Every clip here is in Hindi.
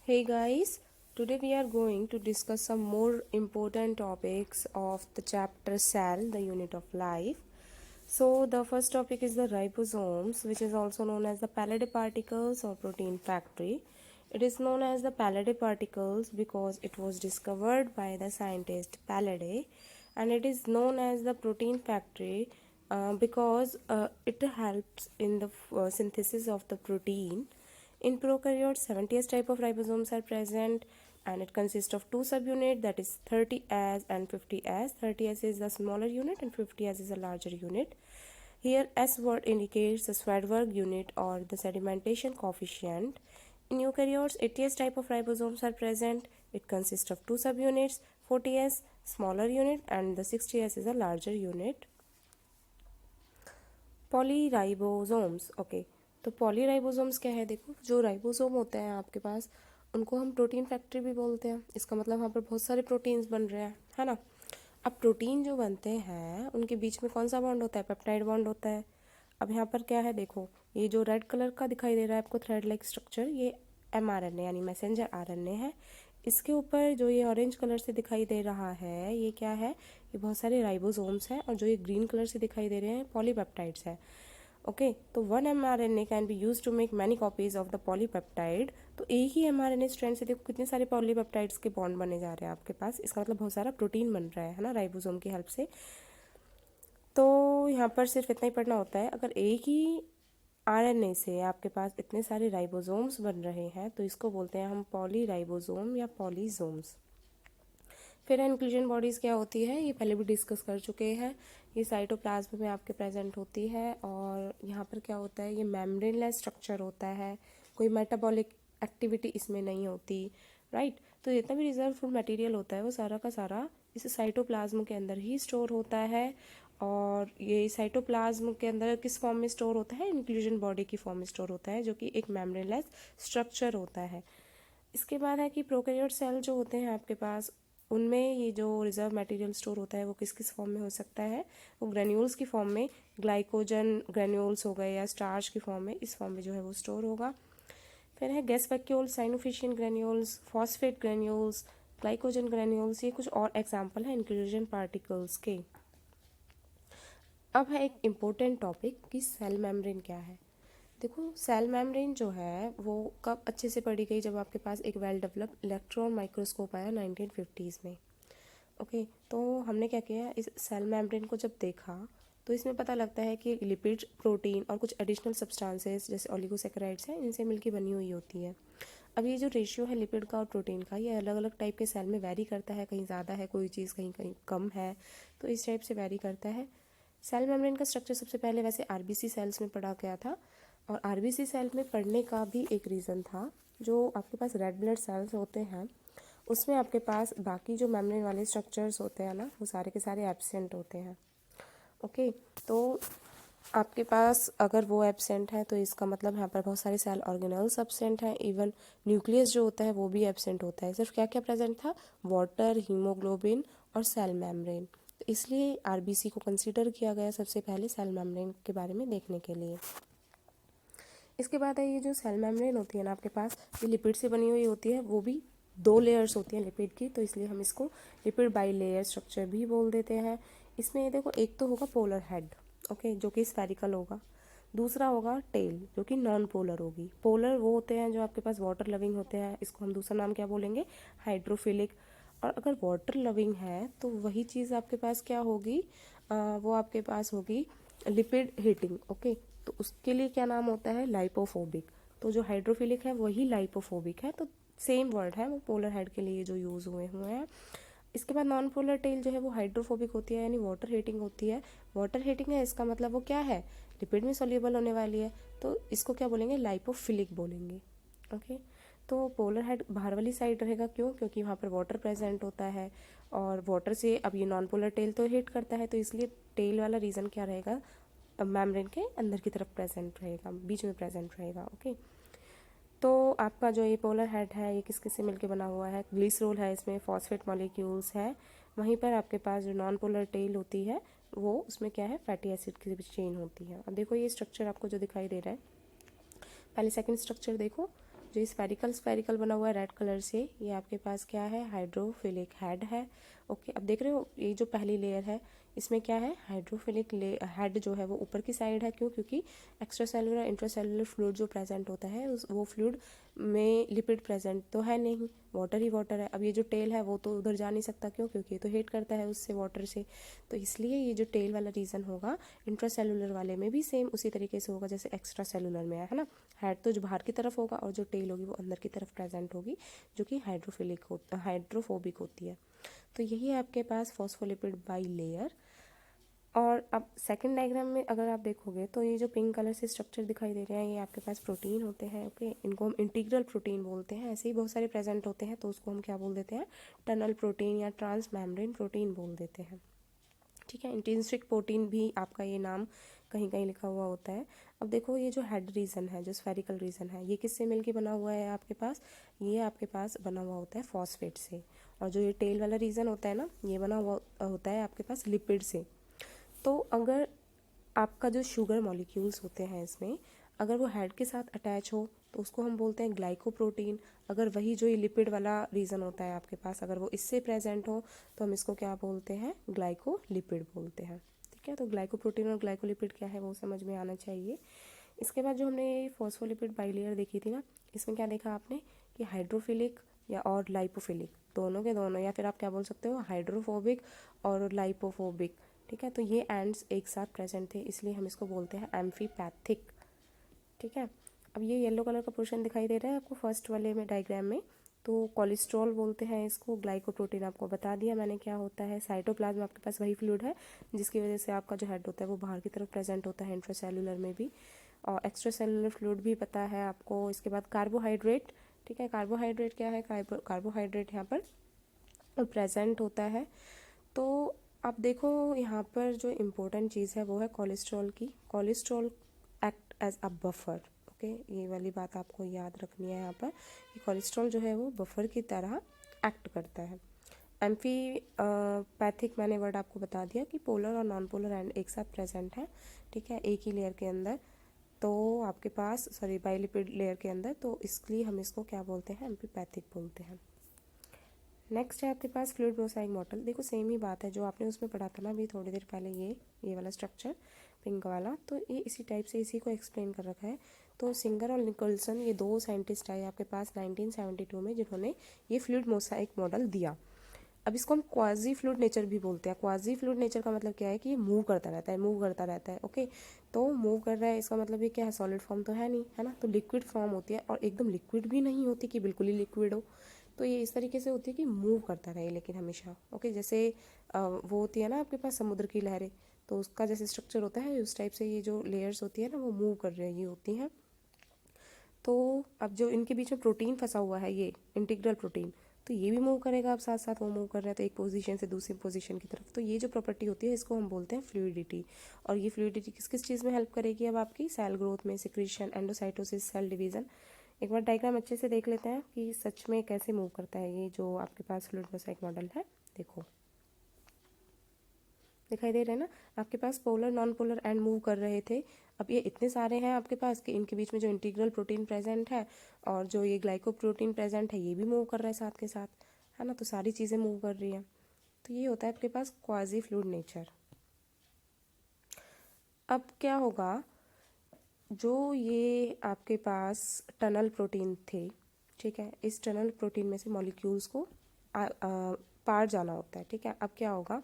Hey guys, today we are going to discuss some more important topics of the chapter Cell, the unit of life. So, the first topic is the ribosomes, which is also known as the Pallade particles or protein factory. It is known as the Pallade particles because it was discovered by the scientist Pallade, and it is known as the protein factory because it helps in the synthesis of the protein. In prokaryotes, 70s type of ribosomes are present and it consists of two subunits, that is 30S and 50S. 30S is the smaller unit and 50S is a larger unit. Here S word indicates the Swedberg unit or the sedimentation coefficient. In eukaryotes, 80S type of ribosomes are present. It consists of two subunits, 40S smaller unit and the 60S is a larger unit. Polyribosomes okay तो पॉलीराइबोसोम्स क्या है, देखो जो राइबोसोम होते हैं आपके पास उनको हम प्रोटीन फैक्ट्री भी बोलते हैं। इसका मतलब वहाँ पर बहुत सारे प्रोटीन्स बन रहे हैं, है ना। अब प्रोटीन जो बनते हैं उनके बीच में कौन सा बॉन्ड होता है, पेप्टाइड बॉन्ड होता है। अब यहाँ पर क्या है, देखो ये जो रेड कलर का दिखाई दे रहा है आपको थ्रेड लाइक स्ट्रक्चर, ये mRNA यानी मैसेंजर आरएनए है। इसके ऊपर जो ये ऑरेंज कलर से दिखाई दे रहा है ये क्या है, ये बहुत सारे राइबोसोम्स हैं और जो ये ग्रीन कलर से दिखाई दे रहे हैं पॉलीपेप्टाइड्स है। ओके तो one mRNA can be use to make many copies of the polypeptide. तो एक ही mRNA स्ट्रैंड से देखो कितने सारे पॉलीपेप्टाइड्स के बॉन्ड बने जा रहे हैं आपके पास। इसका मतलब बहुत सारा प्रोटीन बन रहा है ना राइबोसोम की हेल्प से। तो यहाँ पर सिर्फ इतना ही पढ़ना होता है, अगर एक ही आरएनए से आपके पास इतने सारे राइबोसोम्स बन रहे हैं तो इसको बोलते हैं हम पॉलीराइबोसोम या पॉलीसोम्स। फिर इंक्लूजन बॉडीज़ क्या होती है ये पहले भी डिस्कस कर चुके हैं। ये साइटोप्लाज्म में आपके प्रेजेंट होती है और यहाँ पर क्या होता है, ये मेम्ब्रेनलेस स्ट्रक्चर होता है, कोई मेटाबॉलिक एक्टिविटी इसमें नहीं होती, राइट। तो जितना भी रिजर्व फूड मटेरियल होता है वो सारा का सारा इस साइटोप्लाज्म के अंदर ही स्टोर होता है। और ये साइटोप्लाज्म के अंदर किस फॉर्म में स्टोर होता है, इंक्लूजन बॉडी की फॉर्म में स्टोर होता है, जो कि एक मेम्ब्रेनलेस स्ट्रक्चर होता है। इसके बाद है कि प्रोकैरियोट सेल जो होते हैं आपके पास उनमें ये जो रिजर्व मटेरियल स्टोर होता है वो किस किस फॉर्म में हो सकता है, वो ग्रेन्यूल्स की फॉर्म में, ग्लाइकोजन ग्रेन्यूल्स हो गए या स्टार्च की फॉर्म में, इस फॉर्म में जो है वो स्टोर होगा। फिर है gas vacuoles, cyanophycean granules, phosphate granules, glycogen granules, ये कुछ और एग्जाम्पल है इंक्लूजन पार्टिकल्स के। अब है एक इम्पोर्टेंट टॉपिक कि सेल मेम्ब्रेन क्या है। देखो सेल मेम्ब्रेन जो है वो कब अच्छे से पढ़ी गई, जब आपके पास एक वेल डेवलप्ड इलेक्ट्रॉन माइक्रोस्कोप आया 1950s में। ओके तो हमने क्या किया, इस सेल मेम्ब्रेन को जब देखा तो इसमें पता लगता है कि लिपिड, प्रोटीन और कुछ एडिशनल सब्सटेंसेस जैसे ओलिगोसैकेराइड्स हैं इनसे मिलकर बनी हुई होती है। अब ये जो रेशियो है लिपिड का और प्रोटीन का ये अलग अलग टाइप के सेल में वैरी करता है, कहीं ज़्यादा है कोई चीज़, कहीं कहीं कम है, तो इस टाइप से वैरी करता है। सेल मेम्ब्रेन का स्ट्रक्चर सबसे पहले वैसे आरबीसी सेल्स में पढ़ा गया था और आरबीसी सेल में पढ़ने का भी एक रीज़न था, जो आपके पास रेड ब्लड सेल्स होते हैं उसमें आपके पास बाकी जो मेम्ब्रेन वाले स्ट्रक्चर्स होते हैं ना वो सारे के सारे एब्सेंट होते हैं। ओके तो आपके पास अगर वो एब्सेंट है तो इसका मतलब यहाँ पर बहुत सारे सेल ऑर्गेनल्स एब्सेंट हैं, इवन न्यूक्लियस जो होता है वो भी एब्सेंट होता है। सिर्फ क्या क्या प्रेजेंट था, वाटर, हीमोग्लोबिन और सेल मेम्ब्रेन। तो इसलिए आरबीसी को कंसीडर किया गया सबसे पहले सेल मेम्ब्रेन के बारे में देखने के लिए। इसके बाद है ये जो सेल मेम्ब्रेन होती है ना आपके पास, ये लिपिड से बनी हुई होती है, वो भी 2 लेयर्स होती हैं लिपिड की, तो इसलिए हम इसको लिपिड बाई लेयर स्ट्रक्चर भी बोल देते हैं। इसमें ये देखो एक तो होगा पोलर हेड, ओके, जो कि स्फेरिकल होगा। दूसरा होगा टेल जो कि नॉन पोलर होगी। पोलर वो होते हैं जो आपके पास वाटर लविंग होते हैं, इसको हम दूसरा नाम क्या बोलेंगे, हाइड्रोफिलिक। और अगर वाटर लविंग है तो वही चीज़ आपके पास क्या होगी, वो आपके पास होगी लिपिड हीटिंग, ओके। तो उसके लिए क्या नाम होता है, लाइपोफोबिक। तो जो हाइड्रोफिलिक है वही लाइपोफोबिक है, तो सेम वर्ड है वो पोलर हेड के लिए जो यूज़ हुए हुए हैं। इसके बाद नॉन पोलर टेल जो है वो हाइड्रोफोबिक होती है यानी वाटर हीटिंग होती है। वाटर हीटिंग है इसका मतलब वो क्या है, लिपिड में सोल्यूबल होने वाली है, तो इसको क्या बोलेंगे, लाइपोफिलिक बोलेंगे। ओके तो पोलर हेड बाहर वाली साइड रहेगा, क्यों, क्योंकि वहाँ पर वाटर प्रेजेंट होता है और वाटर से अब ये नॉन पोलर टेल तो हीट करता है, तो इसलिए टेल वाला रीजन क्या रहेगा, मेम्ब्रेन के अंदर की तरफ प्रेजेंट रहेगा, बीच में प्रेजेंट रहेगा। ओके तो आपका जो ये पोलर हेड है ये किस किस से मिलके बना हुआ है, ग्लिसरोल है इसमें, फॉस्फेट मॉलिक्यूल्स है। वहीं पर आपके पास जो नॉन पोलर टेल होती है वो उसमें क्या है, फैटी एसिड की चेन होती है। अब देखो ये स्ट्रक्चर आपको जो दिखाई दे रहा है, पहले सेकंड स्ट्रक्चर देखो, जो स्फेरिकल स्फेरिकल बना हुआ है रेड कलर से, ये आपके पास क्या है, हाइड्रोफिलिक हेड है। ओके, अब देख रहे हो ये जो पहली लेयर है इसमें क्या है, हाइड्रोफिलिक हेड जो है वो ऊपर की साइड है। क्यों? क्योंकि एक्स्ट्रा सेलुलर इंट्रासेलुलर फ्लूइड जो प्रेजेंट होता है वो फ्लूइड में लिपिड प्रेजेंट तो है नहीं, वाटर ही वाटर है। अब ये जो टेल है वो तो उधर जा नहीं सकता, क्यों? क्योंकि ये तो हीट करता है उससे, वाटर से। तो इसलिए ये जो टेल वाला रीजन होगा इंट्रासेलुलर वाले में भी सेम उसी तरीके से होगा जैसे एक्स्ट्रा सेलुलर में है ना। हेड तो जो बाहर की तरफ होगा और जो टेल होगी वो अंदर की तरफ प्रेजेंट होगी, जो कि हाइड्रोफोबिक होती है। तो यही है आपके पास फॉस्फोलिपिड बाई लेयर। और अब सेकंड डायग्राम में अगर आप देखोगे तो ये जो पिंक कलर से स्ट्रक्चर दिखाई दे रहे हैं ये आपके पास प्रोटीन होते हैं। ओके, इनको हम इंटीग्रल प्रोटीन बोलते हैं। ऐसे ही बहुत सारे प्रेजेंट होते हैं तो उसको हम क्या बोल देते हैं, टनल प्रोटीन या ट्रांस मेम्ब्रेन प्रोटीन बोल देते हैं। ठीक है, इंट्रिंसिक प्रोटीन भी आपका ये नाम कहीं कहीं लिखा हुआ होता है। अब देखो ये जो हेड रीजन है, जो स्फेरिकल रीजन है, ये किससे मिलके बना हुआ है आपके पास, ये आपके पास बना हुआ होता है फॉस्फेट से। और जो ये टेल वाला रीजन होता है ना, ये बना हुआ होता है आपके पास लिपिड से। तो अगर आपका जो शुगर मॉलिक्यूल्स होते हैं इसमें अगर वो हेड के साथ अटैच हो तो उसको हम बोलते हैं ग्लाइकोप्रोटीन। अगर वही जो ये लिपिड वाला रीजन होता है आपके पास अगर वो इससे प्रेजेंट हो तो हम इसको क्या बोलते हैं, ग्लाइकोलिपिड बोलते हैं। ठीक है, तो ग्लाइकोप्रोटीन और ग्लाइकोलिपिड क्या है वो समझ में आना चाहिए। इसके बाद जो हमने फॉस्फोलिपिड बाइलेयर देखी थी ना, इसमें क्या देखा आपने कि हाइड्रोफिलिक या और लाइपोफिलिक दोनों के दोनों, या फिर आप क्या बोल सकते हो हाइड्रोफोबिक और लाइपोफोबिक। ठीक है, तो ये एंड्स एक साथ प्रेजेंट थे इसलिए हम इसको बोलते हैं एम्फीपैथिक। ठीक है, अब ये येलो कलर का पोर्शन दिखाई दे रहा है आपको फर्स्ट वाले में डायग्राम में, तो कोलेस्ट्रॉल बोलते हैं इसको। ग्लाइकोप्रोटीन आपको बता दिया मैंने क्या होता है। साइटोप्लाज्म आपके पास वही फ्लूइड है जिसकी वजह से आपका जो हेड होता है वो बाहर की तरफ प्रेजेंट होता है इंट्रासेलुलर में भी, और एक्स्ट्रा सेलुलर फ्लूइड भी पता है आपको। इसके बाद कार्बोहाइड्रेट। ठीक है, कार्बोहाइड्रेट क्या है, कार्बोहाइड्रेट यहाँ पर प्रेजेंट होता है। तो आप देखो यहाँ पर जो इम्पोर्टेंट चीज़ है वो है कोलेस्ट्रॉल की। Cholesterol act as a buffer. Okay, ये वाली बात आपको याद रखनी है यहाँ पर कि कोलेस्ट्रॉल जो है वो बफर की तरह एक्ट करता है। एम्फीपैथिक मैंने वर्ड आपको बता दिया कि पोलर और नॉन पोलर एंड एक साथ प्रेजेंट है। ठीक है, एक ही लेयर के अंदर, तो आपके पास सॉरी बाइलिपिड लेयर के अंदर, तो इसलिए हम इसको क्या बोलते हैं, एम्फीपैथिक बोलते हैं। नेक्स्ट है आपके पास फ्लूइड मोसाइक मॉडल। देखो सेम ही बात है जो आपने उसमें पढ़ा था ना अभी थोड़ी देर पहले, ये वाला स्ट्रक्चर पिंक वाला, तो ये इसी टाइप से इसी को एक्सप्लेन कर रखा है। तो सिंगर और निकोलसन ये दो साइंटिस्ट आए आपके पास 1972 में जिन्होंने ये फ्लूइड मोसाइक मॉडल दिया। अब इसको हम क्वाजी फ्लूइड नेचर भी बोलते हैं। क्वाजी फ्लूइड नेचर का मतलब क्या है कि ये मूव करता रहता है, मूव करता रहता है। ओके, तो मूव कर रहा है इसका मतलब ये क्या है, सॉलिड फॉर्म तो है नहीं, है ना, तो लिक्विड फॉर्म होती है, और एकदम लिक्विड भी नहीं होती कि बिल्कुल ही लिक्विड हो। तो ये इस तरीके से होती है कि मूव करता रहे लेकिन हमेशा। ओके, जैसे वो होती है ना आपके पास समुद्र की लहरें, तो उसका जैसे स्ट्रक्चर होता है उस टाइप से ये जो लेयर्स होती है ना वो मूव कर रही होती हैं। तो अब जो इनके बीच में प्रोटीन फंसा हुआ है ये इंटीग्रल प्रोटीन, तो ये भी मूव करेगा। अब साथ साथ वो मूव कर रहा है तो एक पोजीशन से दूसरी पोजीशन की तरफ, तो ये जो प्रॉपर्टी होती है इसको हम बोलते हैं फ्लूइडिटी। और ये फ्लूइडिटी किस किस चीज़ में हेल्प करेगी, अब आपकी सेल ग्रोथ में, सिक्रीशन, एंडोसाइटोसिस, सेल डिवीजन। एक बार डायग्राम अच्छे से देख लेते हैं कि सच में कैसे मूव करता है ये जो आपके पास फ्लूइड मोसाइक मॉडल है। देखो दिखाई दे रहे हैं ना आपके पास polar non polar end move कर रहे थे। अब ये इतने सारे हैं आपके पास कि इनके बीच में जो इंटीग्रल प्रोटीन प्रेजेंट है और जो ये ग्लाइकोप्रोटीन प्रेजेंट है ये भी मूव कर रहा है साथ के साथ, है ना, तो सारी चीज़ें मूव कर रही हैं। तो ये होता है आपके पास क्वाजी फ्लूइड नेचर। अब क्या होगा, जो ये आपके पास टनल प्रोटीन थे, ठीक है, इस टनल प्रोटीन में से मॉलिक्यूल्स को पार जाना होता है। ठीक है, अब क्या होगा,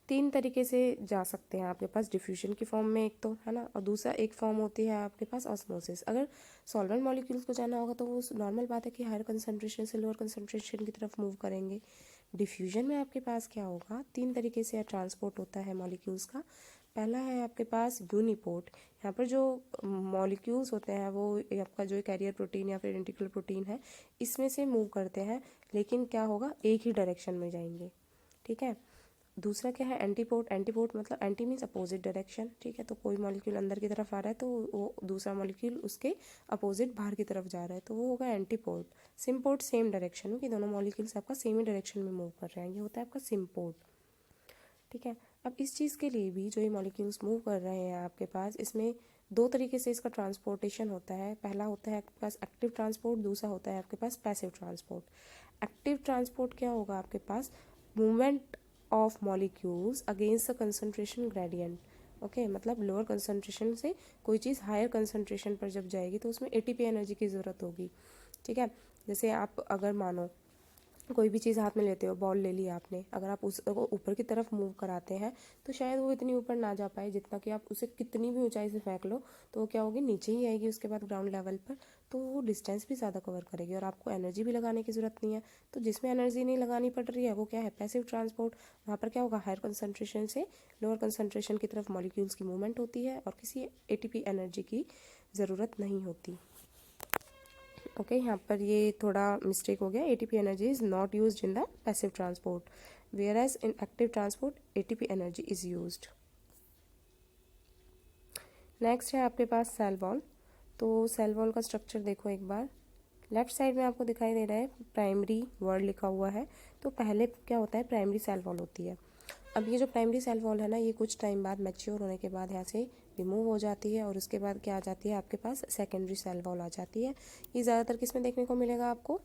तीन तरीके से जा सकते हैं आपके पास डिफ्यूजन की फॉर्म में, एक तो है ना, और दूसरा एक फॉर्म होती है आपके पास ऑस्मोसिस। अगर सॉल्वेंट मॉलिक्यूल्स को जाना होगा तो वो नॉर्मल बात है कि हायर कंसंट्रेशन से लोअर कंसंट्रेशन की तरफ मूव करेंगे। डिफ्यूजन में आपके पास क्या होगा, तीन तरीके से ट्रांसपोर्ट होता है मॉलिक्यूल्स का। पहला है आपके पास यूनिपोर्ट। यहाँ पर जो मॉलिक्यूल्स होते हैं वो आपका जो कैरियर प्रोटीन या फिर इंटीग्रल प्रोटीन है इसमें से मूव करते हैं, लेकिन क्या होगा, एक ही डायरेक्शन में जाएंगे। ठीक है, दूसरा क्या है, एंटीपोर्ट। एंटीपोर्ट मतलब एंटी मीन्स अपोजिट डायरेक्शन। ठीक है, तो कोई मॉलिक्यूल अंदर की तरफ आ रहा है तो वो दूसरा मॉलिक्यूल उसके अपोजिट बाहर की तरफ जा रहा है तो वो होगा एंटीपोर्ट। सिम्पोर्ट सेम डायरेक्शन में कि दोनों मॉलिक्यूल्स आपका सेम ही डायरेक्शन में मूव कर रहे हैं, ये होता है आपका सिम्पोर्ट। ठीक है, अब इस चीज़ के लिए भी जो ये मॉलिक्यूल्स मूव कर रहे हैं आपके पास, इसमें दो तरीके से इसका ट्रांसपोर्टेशन होता है। पहला होता है आपके पास एक्टिव ट्रांसपोर्ट, दूसरा होता है आपके पास पैसिव ट्रांसपोर्ट। एक्टिव ट्रांसपोर्ट क्या होगा आपके पास, movement of molecules against the concentration gradient. Okay, मतलब लोअर कंसंट्रेशन से कोई चीज़ हायर कंसंट्रेशन पर जब जाएगी तो उसमें एटीपी एनर्जी की ज़रूरत होगी। ठीक है, जैसे आप अगर मानो कोई भी चीज़ हाथ में लेते हो, बॉल ले लिया आपने, अगर आप उसको ऊपर की तरफ मूव कराते हैं तो शायद वो इतनी ऊपर ना जा पाए जितना कि आप उसे कितनी भी ऊंचाई से फेंक लो तो वो क्या होगी, नीचे ही आएगी उसके बाद ग्राउंड लेवल पर। तो वो डिस्टेंस भी ज़्यादा कवर करेगी और आपको एनर्जी भी लगाने की ज़रूरत नहीं है। तो जिसमें एनर्जी नहीं लगानी पड़ रही है वो क्या है, पैसिव ट्रांसपोर्ट। वहाँ पर क्या होगा, हायर कंसनट्रेशन से लोअर कंसनट्रेशन की तरफ मॉलिक्यूल्स की मूवमेंट होती है और किसी एटीपी एनर्जी की ज़रूरत नहीं होती। ओके, यहाँ पर ये थोड़ा मिस्टेक हो गया, ATP energy is not used in the passive transport, whereas in active transport ATP energy is used. Next है आपके पास सेल वॉल। तो सेल वॉल का स्ट्रक्चर देखो एक बार, लेफ्ट साइड में आपको दिखाई दे रहा है प्राइमरी वर्ड लिखा हुआ है। तो पहले क्या होता है, प्राइमरी सेल वॉल होती है। अब ये जो प्राइमरी सेल वॉल है ना, ये कुछ टाइम बाद मैच्योर होने के बाद यहाँ से रिमूव हो जाती है और उसके बाद क्या आ जाती है आपके पास, सेकेंडरी सेल वॉल आ जाती है। ये ज़्यादातर किस में देखने को मिलेगा आपको,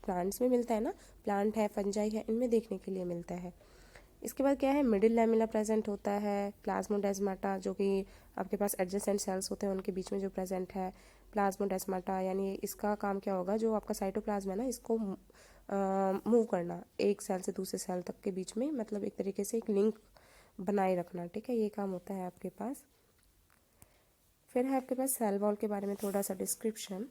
प्लांट्स में मिलता है ना, प्लांट है, फंजाई है, इनमें देखने के लिए मिलता है। इसके बाद क्या है, मिडिल लैमेला प्रेजेंट होता है, प्लाज्मोडेस्माटा जो कि आपके पास एडजेसेंट सेल्स होते हैं उनके बीच में जो प्रेजेंट है प्लाज्मोडेस्माटा, यानी इसका काम क्या होगा, जो आपका साइटोप्लाज्म है ना, इसको मूव करना एक सेल से दूसरे सेल तक के बीच में, मतलब एक तरीके से एक लिंक बनाए रखना। ठीक है, ये काम होता है आपके पास। फिर है आपके पास सेल वॉल के बारे में थोड़ा सा डिस्क्रिप्शन।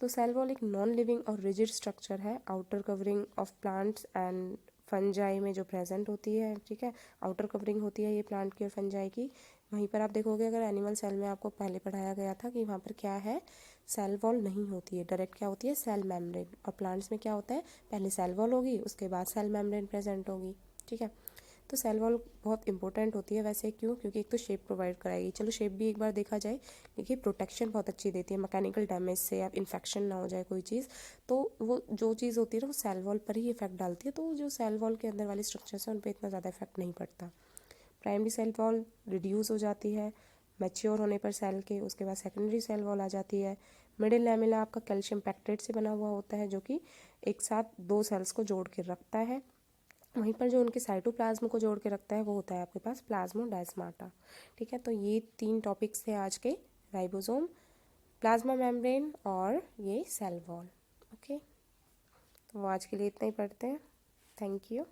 तो सेल वॉल एक नॉन लिविंग और रिजिड स्ट्रक्चर है, outer covering of plants and fungi में जो प्रेजेंट होती है। ठीक है, आउटर कवरिंग होती है ये प्लांट की और फंजाई की। वहीं पर आप देखोगे, अगर एनिमल सेल में आपको पहले पढ़ाया गया था कि वहाँ पर क्या है, सेल वॉल नहीं होती है, डायरेक्ट क्या होती है, सेल मेम्ब्रेन। और प्लांट्स में क्या होता है, पहले सेल वॉल होगी उसके बाद सेल मेम्ब्रेन प्रेजेंट होगी। ठीक है, तो सेल वॉल बहुत इंपॉर्टेंट होती है वैसे, क्यों, क्योंकि एक तो शेप प्रोवाइड कराएगी, चलो शेप भी एक बार देखा जाए, देखिए प्रोटेक्शन बहुत अच्छी देती है मैकेनिकल डैमेज से, या इन्फेक्शन ना हो जाए कोई चीज़, तो वो जो चीज़ होती है ना वो सेल वॉल पर ही इफेक्ट डालती है। तो जो सेल वॉल के अंदर वाली स्ट्रक्चर्स हैं उन पर इतना ज़्यादा इफेक्ट नहीं पड़ता। प्राइमरी सेल वॉल रिड्यूस हो जाती है मैच्योर होने पर सेल के, उसके बाद सेकेंडरी सेल वॉल आ जाती है। मिडिल लैमेला आपका कैल्शियम पैक्टेट से बना हुआ होता है जो कि एक साथ दो सेल्स को जोड़ के रखता है। वहीं पर जो उनके साइटोप्लाज्म को जोड़ के रखता है वो होता है आपके पास प्लाज्मोडेस्माटा। ठीक है, तो ये 3 टॉपिक्स थे आज के, राइबोसोम, प्लाज्मा मेम्ब्रेन और ये सेल वॉल। ओके, तो आज के लिए इतना ही पढ़ते हैं। Thank you.